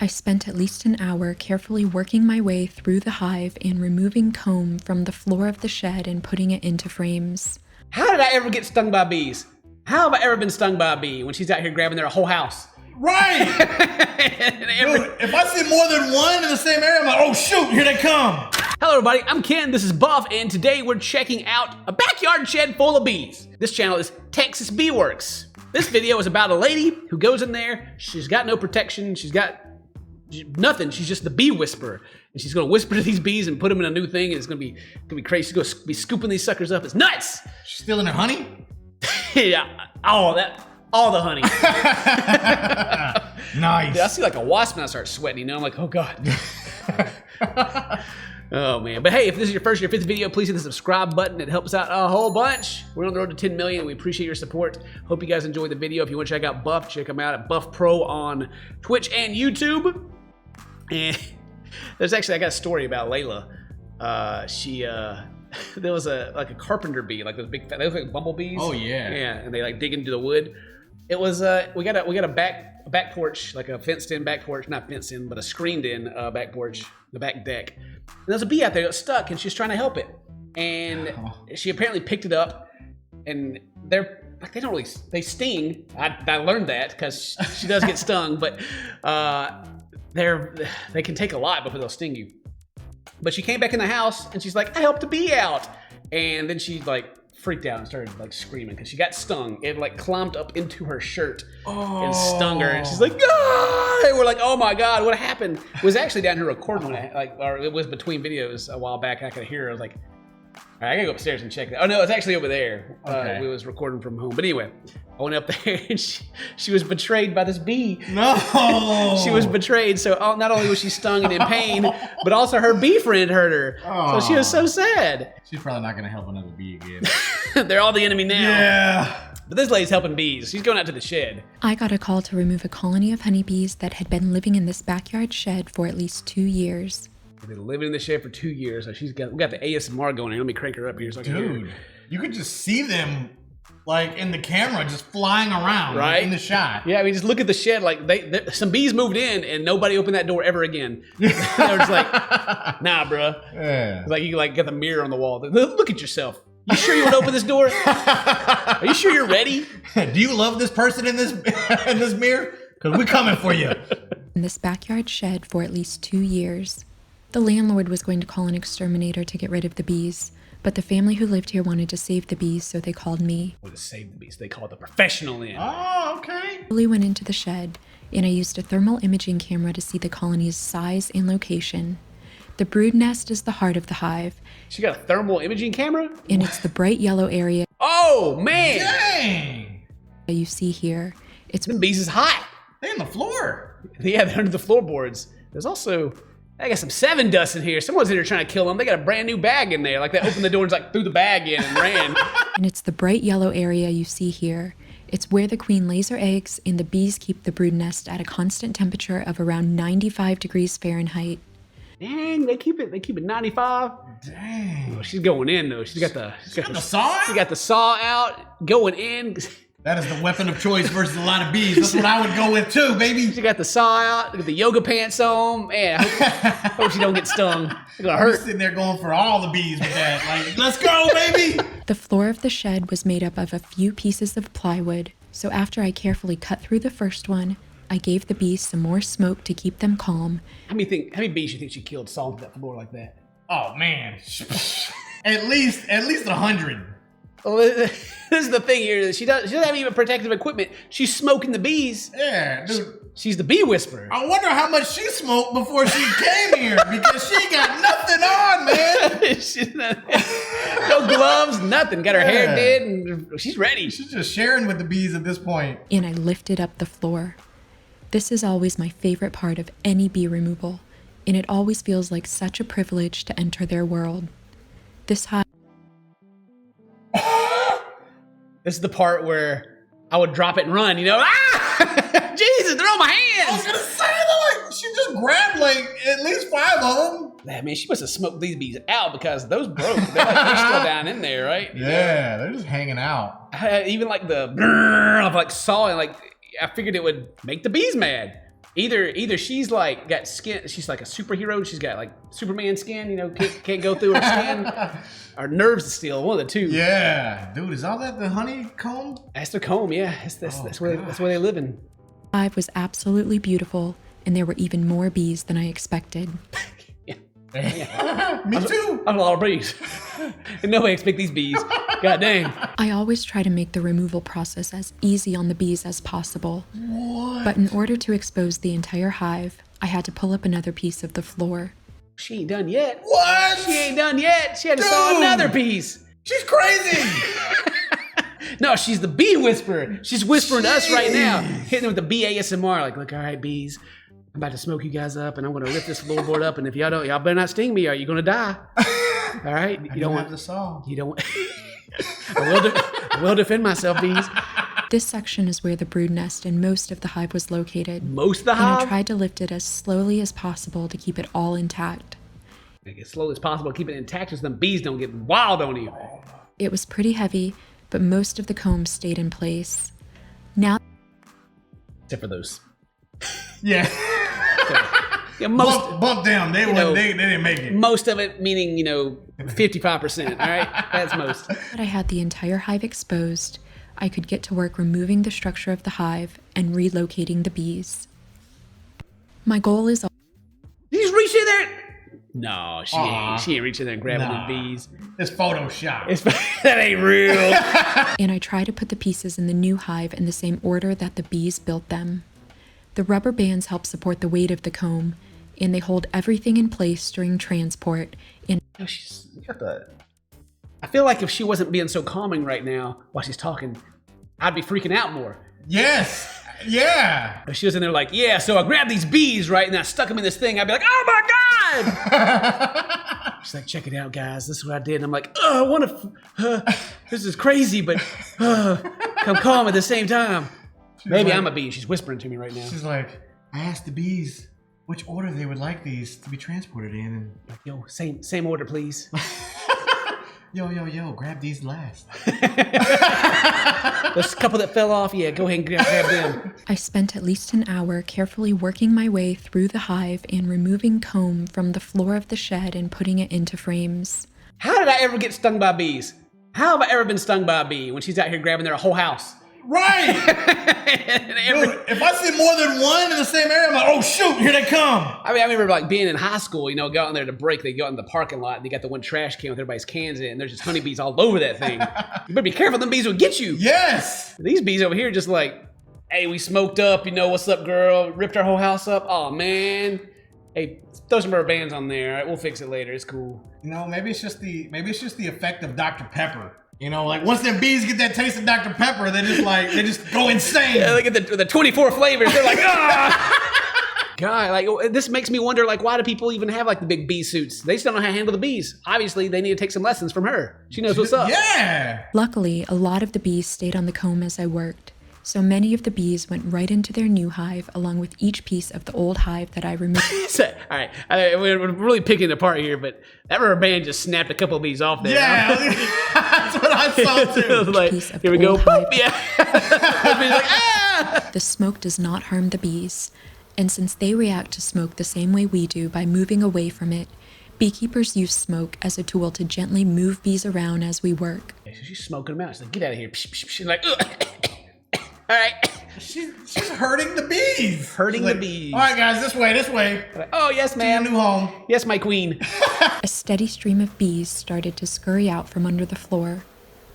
I spent at least an hour carefully working my way through the hive and removing comb from the floor of the shed and putting it into frames. How did I ever get stung by bees? How have I ever been stung by a bee when she's out here grabbing their whole house? Right! Dude, if I see more than one in the same area, I'm like, oh shoot, here they come. Hello everybody, I'm Ken, this is Buff, and today we're checking out a backyard shed full of bees. This channel is Texas Bee Works. This video is about a lady who goes in there, she's got no protection, she's got nothing, she's just the bee whisperer. And she's gonna whisper to these bees and put them in a new thing, and it's gonna be crazy. She's gonna be scooping these suckers up, it's nuts! She's stealing their honey? Yeah, all the honey. Nice. Dude, I see like a wasp and I start sweating, you know? I'm like, oh God. Oh man, but hey, if this is your first or your fifth video, please hit the subscribe button. It helps out a whole bunch. We're on the road to 10 million. We appreciate your support. Hope you guys enjoyed the video. If you want to check out Buff, check him out at Buff Pro on Twitch and YouTube. And there's actually, I got a story about Layla. There was a carpenter bee, like those big, they look like bumblebees. Oh yeah. Yeah, and they like dig into the wood. It was we got a back porch, like a fenced in back porch, not fenced in, but a screened in back porch, the back deck. And there was a bee out there that was stuck, and she was trying to help it. And she apparently picked it up, and they don't really, they sting. I learned that because she does get stung, but they can take a lot before they'll sting you. But she came back in the house and she's like, I helped a bee out. And then she like freaked out and started like screaming because she got stung. It like climbed up into her shirt and stung her. And she's like, ah! And we're like, oh my God, what happened? It was actually down here recording when or it was between videos a while back. I could hear her. I was like, all right, I gotta go upstairs and check that. Oh no, it's actually over there. Okay. We was recording from home. But anyway, I went up there and she was betrayed by this bee. No! She was betrayed. So not only was she stung and in pain, but also her bee friend hurt her. Oh. So she was so sad. She's probably not gonna help another bee again. They're all the enemy now. Yeah. But this lady's helping bees. She's going out to the shed. I got a call to remove a colony of honeybees that had been living in this backyard shed for at least 2 years. They've been living in the shed for 2 years. So we got the ASMR going here. Let me crank her up here so I can hear her. Dude, you could just see them like in the camera just flying around, right? Like, in the shot. Yeah, I mean, just look at the shed. Like some bees moved in and nobody opened that door ever again. They were just like, nah, bruh. Yeah. It's like you like got the mirror on the wall. Look at yourself. You sure you want to open this door? Are you sure you're ready? Do you love this person in this in this mirror? Because we're coming for you. In this backyard shed for at least 2 years. The landlord was going to call an exterminator to get rid of the bees, but the family who lived here wanted to save the bees, so they called me. To save the bees, they called the professional in. Oh, okay. I really went into the shed, and I used a thermal imaging camera to see the colony's size and location. The brood nest is the heart of the hive. She got a thermal imaging camera? And it's the bright yellow area Oh, man. Dang. you see here. It's Them bees is hot. They in the floor. Yeah, they're under the floorboards. There's also, I got some 7 dust in here. Someone's in here trying to kill them. They got a brand new bag in there. Like they opened the door and just like threw the bag in and ran. And it's the bright yellow area you see here. It's where the queen lays her eggs, and the bees keep the brood nest at a constant temperature of around 95 degrees Fahrenheit. Dang, they keep it 95. Dang. Oh, she's going in though. She's got the saw? She got the saw out, going in. That is the weapon of choice versus a lot of bees. That's what I would go with too, baby. She got the saw out, got the yoga pants on. Man, I hope she don't get stung. It's gonna I'm hurt. sitting there going for all the bees with that. Like, let's go, baby. The floor of the shed was made up of a few pieces of plywood, so after I carefully cut through the first one, I gave the bees some more smoke to keep them calm. How many bees you think she killed sawing that floor like that? Oh man. At least 100. Well, this is the thing here. She doesn't have even protective equipment. She's smoking the bees. Yeah, dude. She's the bee whisperer. I wonder how much she smoked before she came here because she got nothing on, man. She's no gloves, nothing. Got her hair did, and she's ready. She's just sharing with the bees at this point. And I lifted up the floor. This is always my favorite part of any bee removal, and it always feels like such a privilege to enter their world. This hive. This is the part where I would drop it and run, you know? Ah! Jesus, they're on my I was hands! gonna say, though, like, she just grabbed like at least 5 of them. Man, she must have smoked these bees out because those broke. They're still down in there, right? Yeah, they're just hanging out. Even like the brrr of like sawing, like I figured it would make the bees mad. Either she's like got skin, she's like a superhero, she's got like Superman skin, you know, can't go through her skin, or nerves of steel, one of the two. Yeah, dude, is all that the honeycomb? That's the comb, yeah. That's where they live in. The hive was absolutely beautiful, and there were even more bees than I expected. Me too. I'm a lot of bees. And nobody expect these bees. God dang. I always try to make the removal process as easy on the bees as possible. What? But in order to expose the entire hive, I had to pull up another piece of the floor. She ain't done yet. What? She ain't done yet. She had to saw another piece. She's crazy. No, she's the bee whisperer. She's whispering to us right now, hitting them with the bee ASMR. Like, look, all right, bees, I'm about to smoke you guys up, and I'm gonna lift this floorboard up, and if y'all better not sting me, or you're gonna die. All right, you don't have the saw. You don't. I will defend myself, bees. This section is where the brood nest and most of the hive was located. Most of the And I hive. tried to lift it as slowly as possible to keep it all intact. Make it as slow as possible, keep it intact, so them bees don't get wild on you. It was pretty heavy, but most of the comb stayed in place. Now, Except for those. Yeah. Yeah, most. Bump them. They didn't make it. Most of it, meaning 55%. All right, that's most. that I had the entire hive exposed, I could get to work removing the structure of the hive and relocating the bees. My goal is Did you just reach in there? No, she ain't. She ain't reaching there and grabbing the bees. It's Photoshop. That ain't real. and I try to put the pieces in the new hive in the same order that the bees built them. The rubber bands help support the weight of the comb, and they hold everything in place during transport. And She's got the. I feel like if she wasn't being so calming right now while she's talking, I'd be freaking out more. Yes. Yeah. But she was in there like, yeah, so I grabbed these bees, right, and I stuck them in this thing. I'd be like, oh my God! She's like, check it out, guys. This is what I did. And I'm like, oh, I want to. This is crazy, but come calm at the same time. Maybe like, I'm a bee. She's whispering to me right now. She's like, I asked the bees which order they would like these to be transported in. And Like, yo, same order, please. yo, grab these last. There's a couple that fell off. Yeah, go ahead and grab them. I spent at least an hour carefully working my way through the hive and removing comb from the floor of the shed and putting it into frames. How did I ever get stung by bees? How have I ever been stung by a bee when she's out here grabbing their whole house? Right. Dude, if I see more than one in the same area, I'm like, oh shoot, here they come. I mean, I remember like being in high school, go out in there to break. They go out in the parking lot and they got the one trash can with everybody's cans in it, and there's just honeybees all over that thing. You better be careful, them bees will get you. Yes. These bees over here just like, hey, we smoked up, what's up, girl? Ripped our whole house up. Oh man. Hey, throw some rubber bands on there. All right, we'll fix it later. It's cool. Maybe it's just the effect of Dr. Pepper. Like once them bees get that taste of Dr. Pepper, they just go insane. Yeah, look at the 24 flavors. They're like, ah! God, like this makes me wonder, like, why do people even have like the big bee suits? They just don't know how to handle the bees. Obviously, they need to take some lessons from her. She knows what's up. Yeah. Luckily, a lot of the bees stayed on the comb as I worked, so many of the bees went right into their new hive along with each piece of the old hive that I removed. So, all right, we're really picking it apart here, but that rubber band just snapped a couple of bees off there. Yeah, that's what I saw too. It was like, Piece of here we the go. old hive. Boop, yeah. The bees like, ah! The smoke does not harm the bees, and since they react to smoke the same way we do by moving away from it, beekeepers use smoke as a tool to gently move bees around as we work. She's smoking them out. She's like, get out of here. She's like, ugh. All right. She's hurting the bees. Hurting the bees. All right, guys, this way. Oh, yes, To your ma'am. new home. Yes, my queen. A steady stream of bees started to scurry out from under the floor.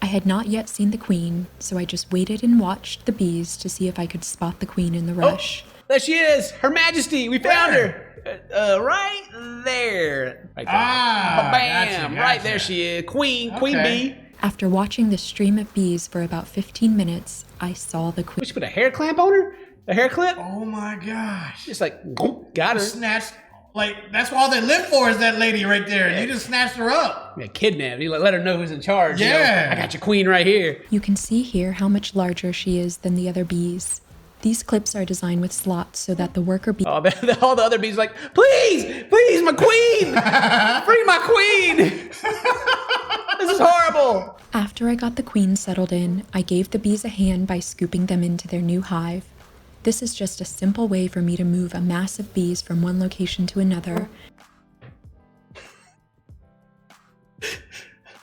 I had not yet seen the queen, so I just waited and watched the bees to see if I could spot the queen in the rush. There she is. Her Majesty. We found her. Right there. Right there. Ah, Bam. gotcha. Right there she is. Queen Okay. bee. After watching the stream of bees for about 15 minutes, I saw the queen. She put a hair clamp on her? A hair clip? Oh my gosh. Just like, got her. Snatched. Like, that's all they live for is that lady right there. And you just snatched her up. Yeah, kidnapped. You let her know who's in charge. Yeah. I got your queen right here. You can see here how much larger she is than the other bees. These clips are designed with slots so that the worker bee Oh, all the other bees are like, please, my queen. Free my queen. This is horrible. After I got the queen settled in, I gave the bees a hand by scooping them into their new hive. This is just a simple way for me to move a mass of bees from one location to another.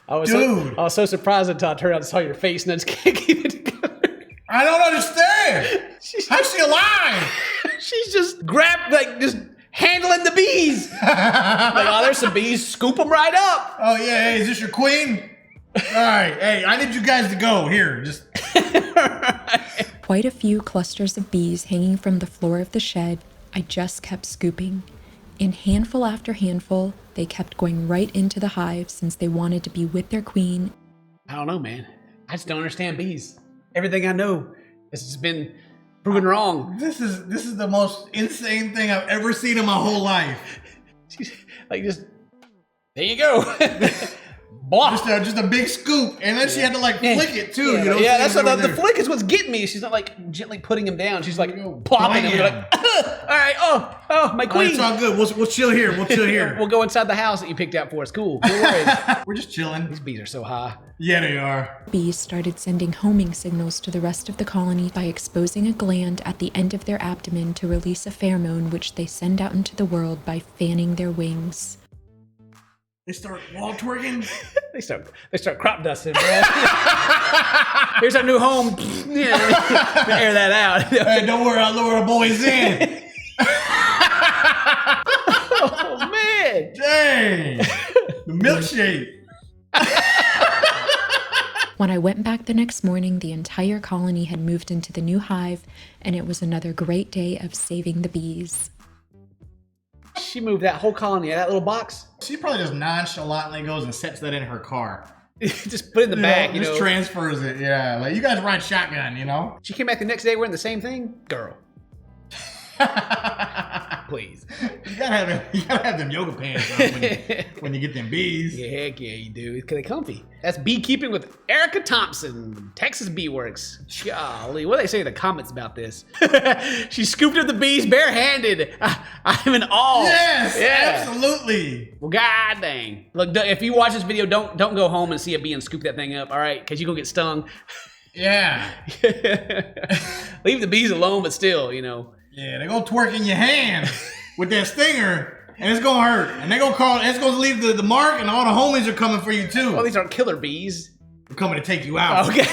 I was Dude. so surprised until I turned out and saw your face and I just can't keep it together. I don't understand. How's she alive? She's just grabbed, like, just handling the bees. Like, oh, there's some bees. Scoop them right up. Oh, yeah. Hey, is this your queen? All right. Hey, I need you guys to go. Here, just... Quite a few clusters of bees hanging from the floor of the shed. I just kept scooping. And handful after handful, they kept going right into the hive since they wanted to be with their queen. I don't know, man. I just don't understand bees. Everything I know has just been proven wrong. This is the most insane thing I've ever seen in my whole life. She's like, just, there you go. Blah. Just a big scoop, and then she had to like flick it too. Yeah, you know, yeah, that's what the flick is what's getting me. She's not like gently putting him down. She's like plopping him. You're like, all right, oh, my queen. It's all good. We'll chill here. We'll chill here. We'll go inside the house that you picked out for us. Cool. No worries. We're just chilling. These bees are so high. Yeah, they are. Bees started sending homing signals to the rest of the colony by exposing a gland at the end of their abdomen to release a pheromone which they send out into the world by fanning their wings. They start wall twerking. They start crop dusting, bro. Here's our new home. Yeah, air that out. Hey, don't worry, I'll lure the boys in. Oh man, dang, the milkshake. When I went back the next morning, the entire colony had moved into the new hive, and it was another great day of saving the bees. She moved that whole colony in that little box. She probably just nonchalantly goes and sets that in her car. Just put it in the back, you know. Just transfers it, yeah. Like, you guys ride shotgun, you know? She came back the next day wearing the same thing? Girl. Please. You gotta have them yoga pants on when you get them bees. Yeah, heck yeah, you do. Because they're comfy. That's beekeeping with Erica Thompson, Texas Bee Works. Golly, what do they say in the comments about this? She scooped up the bees barehanded. I'm in awe. Yes, yeah. Absolutely. Well, god dang. Look, if you watch this video, don't go home and see a bee and scoop that thing up, all right? Because you're going to get stung. Yeah. Leave the bees alone, but still, you know. Yeah, they're gonna twerk in your hand with that stinger, and it's gonna hurt. And they're gonna call, it's gonna leave the mark, and all the homies are coming for you too. Well, these aren't killer bees. They're coming to take you out. Okay.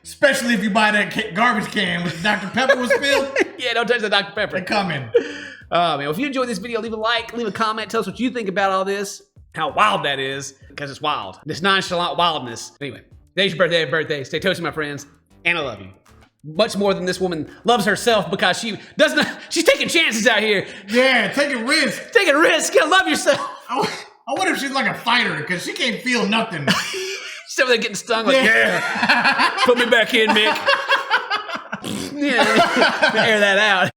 Especially if you buy that garbage can with Dr. Pepper was filled. Yeah, don't touch the Dr. Pepper. They're coming. Man, well, if you enjoyed this video, leave a like, leave a comment, tell us what you think about all this, how wild that is, because it's wild. This nonchalant wildness. Anyway, today's your birthday. Stay toasty, my friends, and I love you. Much more than this woman loves herself because she's taking chances out here. Yeah, taking risks. Taking risks, you gotta love yourself. I wonder if she's like a fighter, because she can't feel nothing. She's over there getting stung like, yeah. Put me back in, Mick. Yeah, air that out.